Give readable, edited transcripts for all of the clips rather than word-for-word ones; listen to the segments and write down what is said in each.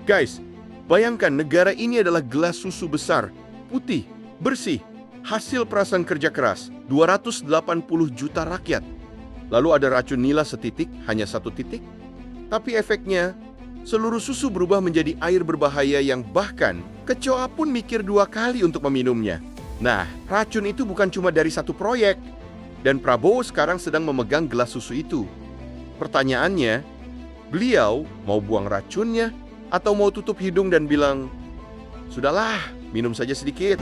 Guys, bayangkan negara ini adalah gelas susu besar, putih, bersih, hasil perasan kerja keras, 280 juta rakyat. Lalu ada racun nila setitik, hanya satu titik. Tapi efeknya, seluruh susu berubah menjadi air berbahaya yang bahkan kecoa pun mikir 2 kali untuk meminumnya. Nah, racun itu bukan cuma dari satu proyek. Dan Prabowo sekarang sedang memegang gelas susu itu. Pertanyaannya, beliau mau buang racunnya atau mau tutup hidung dan bilang, "Sudahlah, minum saja sedikit."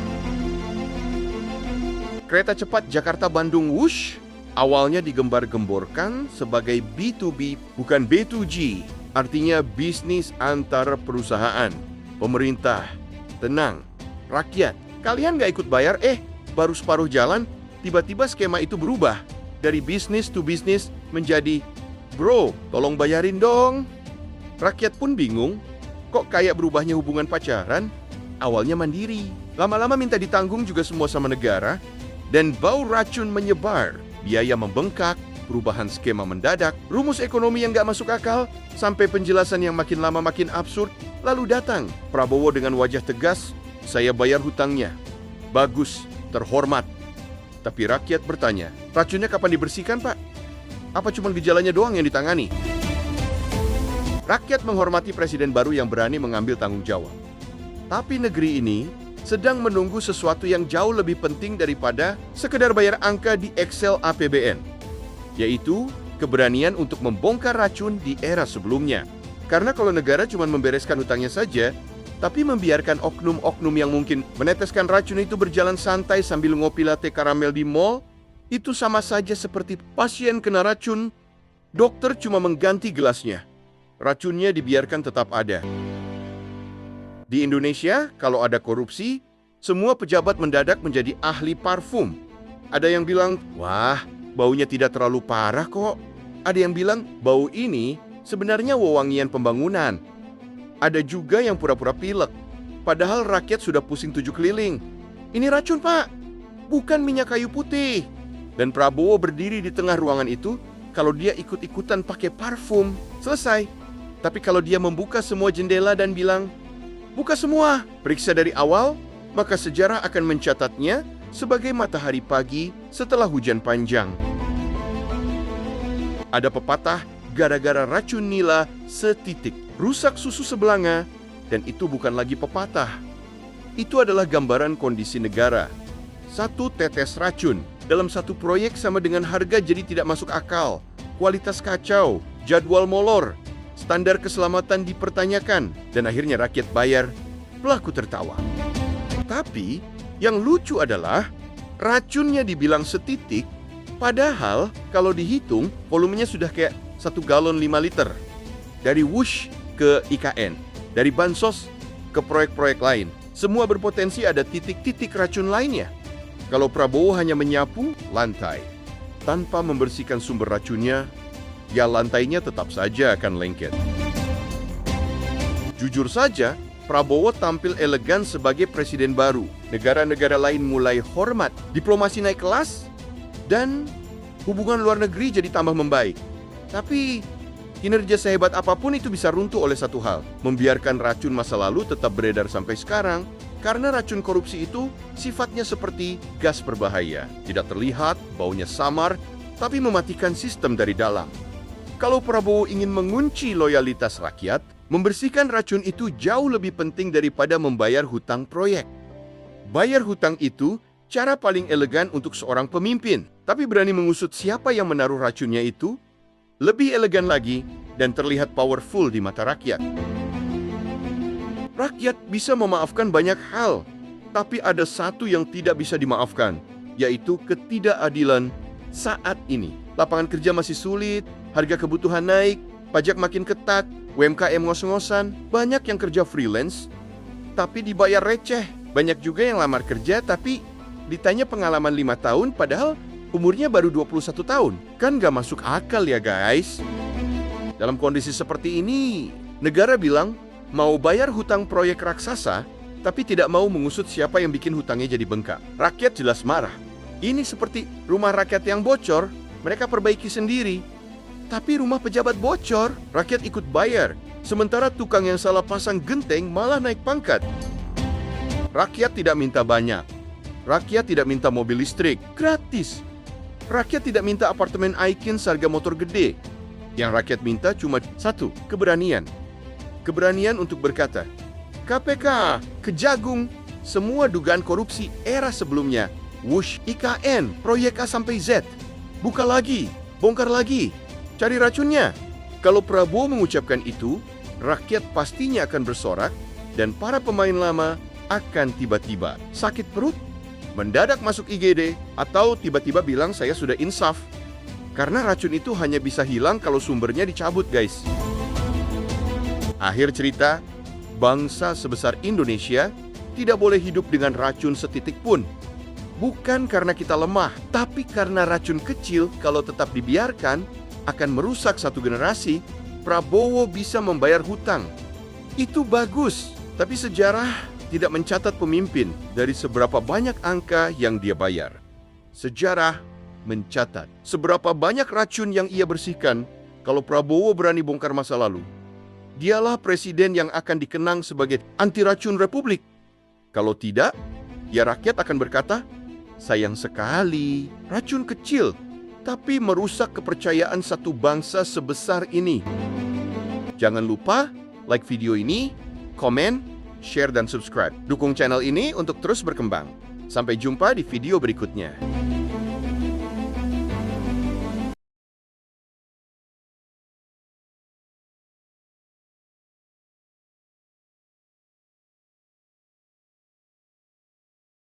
Kereta cepat Jakarta-Bandung Wush awalnya digembar-gemborkan sebagai B2B, bukan B2G. Artinya bisnis antar perusahaan. Pemerintah, tenang. Rakyat, kalian nggak ikut bayar, baru separuh jalan, tiba-tiba skema itu berubah. Dari bisnis to bisnis menjadi, "Bro, tolong bayarin dong." Rakyat pun bingung, kok kayak berubahnya hubungan pacaran? Awalnya mandiri, lama-lama minta ditanggung juga semua sama negara, dan bau racun menyebar, biaya membengkak, perubahan skema mendadak, rumus ekonomi yang nggak masuk akal, sampai penjelasan yang makin lama makin absurd. Lalu datang Prabowo dengan wajah tegas, "Saya bayar hutangnya." Bagus, terhormat. Tapi rakyat bertanya, racunnya kapan dibersihkan, Pak? Apa cuma gejalanya doang yang ditangani? Rakyat menghormati presiden baru yang berani mengambil tanggung jawab. Tapi negeri ini sedang menunggu sesuatu yang jauh lebih penting daripada sekedar bayar angka di Excel APBN, yaitu keberanian untuk membongkar racun di era sebelumnya. Karena kalau negara cuma membereskan hutangnya saja, tapi membiarkan oknum-oknum yang mungkin meneteskan racun itu berjalan santai sambil ngopi latte karamel di mall, itu sama saja seperti pasien kena racun, dokter cuma mengganti gelasnya. Racunnya dibiarkan tetap ada. Di Indonesia, kalau ada korupsi, semua pejabat mendadak menjadi ahli parfum. Ada yang bilang, "Wah, baunya tidak terlalu parah kok." Ada yang bilang, "Bau ini sebenarnya wewangian pembangunan." Ada juga yang pura-pura pilek, padahal rakyat sudah pusing 7 keliling. "Ini racun, Pak, bukan minyak kayu putih." Dan Prabowo berdiri di tengah ruangan itu, kalau dia ikut-ikutan pakai parfum, selesai. Tapi kalau dia membuka semua jendela dan bilang, "Buka semua, periksa dari awal," maka sejarah akan mencatatnya sebagai matahari pagi setelah hujan panjang. Ada pepatah, gara-gara racun nila setitik, rusak susu sebelanga, dan itu bukan lagi pepatah. Itu adalah gambaran kondisi negara. 1 tetes racun dalam 1 proyek sama dengan harga jadi tidak masuk akal, kualitas kacau, jadwal molor, standar keselamatan dipertanyakan, dan akhirnya rakyat bayar, pelaku tertawa. Tapi, yang lucu adalah, racunnya dibilang setitik, padahal kalau dihitung, volumenya sudah kayak 1 galon 5 liter. Dari Wush ke IKN, dari Bansos ke proyek-proyek lain, semua berpotensi ada titik-titik racun lainnya. Kalau Prabowo hanya menyapu lantai, tanpa membersihkan sumber racunnya, ya lantainya tetap saja akan lengket. Jujur saja, Prabowo tampil elegan sebagai presiden baru. Negara-negara lain mulai hormat, diplomasi naik kelas, dan hubungan luar negeri jadi tambah membaik. Tapi, kinerja sehebat apapun itu bisa runtuh oleh satu hal, membiarkan racun masa lalu tetap beredar sampai sekarang, karena racun korupsi itu sifatnya seperti gas berbahaya. Tidak terlihat, baunya samar, tapi mematikan sistem dari dalam. Kalau Prabowo ingin mengunci loyalitas rakyat, membersihkan racun itu jauh lebih penting daripada membayar hutang proyek. Bayar hutang itu cara paling elegan untuk seorang pemimpin, tapi berani mengusut siapa yang menaruh racunnya itu, lebih elegan lagi dan terlihat powerful di mata rakyat. Rakyat bisa memaafkan banyak hal, tapi ada satu yang tidak bisa dimaafkan, yaitu ketidakadilan saat ini. Lapangan kerja masih sulit, harga kebutuhan naik, pajak makin ketat, UMKM ngos-ngosan, banyak yang kerja freelance, tapi dibayar receh. Banyak juga yang lamar kerja, tapi ditanya pengalaman 5 tahun, padahal umurnya baru 21 tahun. Kan gak masuk akal ya guys. Dalam kondisi seperti ini, negara bilang mau bayar hutang proyek raksasa, tapi tidak mau mengusut siapa yang bikin hutangnya jadi bengkak. Rakyat jelas marah. Ini seperti rumah rakyat yang bocor, mereka perbaiki sendiri. Tapi rumah pejabat bocor, rakyat ikut bayar. Sementara tukang yang salah pasang genteng malah naik pangkat. Rakyat tidak minta banyak. Rakyat tidak minta mobil listrik, gratis. Rakyat tidak minta apartemen icon seharga motor gede. Yang rakyat minta cuma satu, keberanian. Keberanian untuk berkata, KPK, Kejagung, semua dugaan korupsi era sebelumnya, wush, IKN, proyek A sampai Z. Buka lagi, bongkar lagi, cari racunnya. Kalau Prabowo mengucapkan itu, rakyat pastinya akan bersorak dan para pemain lama akan tiba-tiba sakit perut, mendadak masuk IGD, atau tiba-tiba bilang saya sudah insaf. Karena racun itu hanya bisa hilang kalau sumbernya dicabut, guys. Akhir cerita, bangsa sebesar Indonesia tidak boleh hidup dengan racun setitik pun. Bukan karena kita lemah, tapi karena racun kecil kalau tetap dibiarkan akan merusak satu generasi. Prabowo bisa membayar hutang. Itu bagus, tapi sejarah tidak mencatat pemimpin dari seberapa banyak angka yang dia bayar. Sejarah mencatat seberapa banyak racun yang ia bersihkan. Kalau Prabowo berani bongkar masa lalu, dialah presiden yang akan dikenang sebagai anti racun republik. Kalau tidak, ya rakyat akan berkata, sayang sekali, racun kecil, tapi merusak kepercayaan satu bangsa sebesar ini. Jangan lupa like video ini, komen, share dan subscribe. Dukung channel ini untuk terus berkembang. Sampai jumpa di video berikutnya.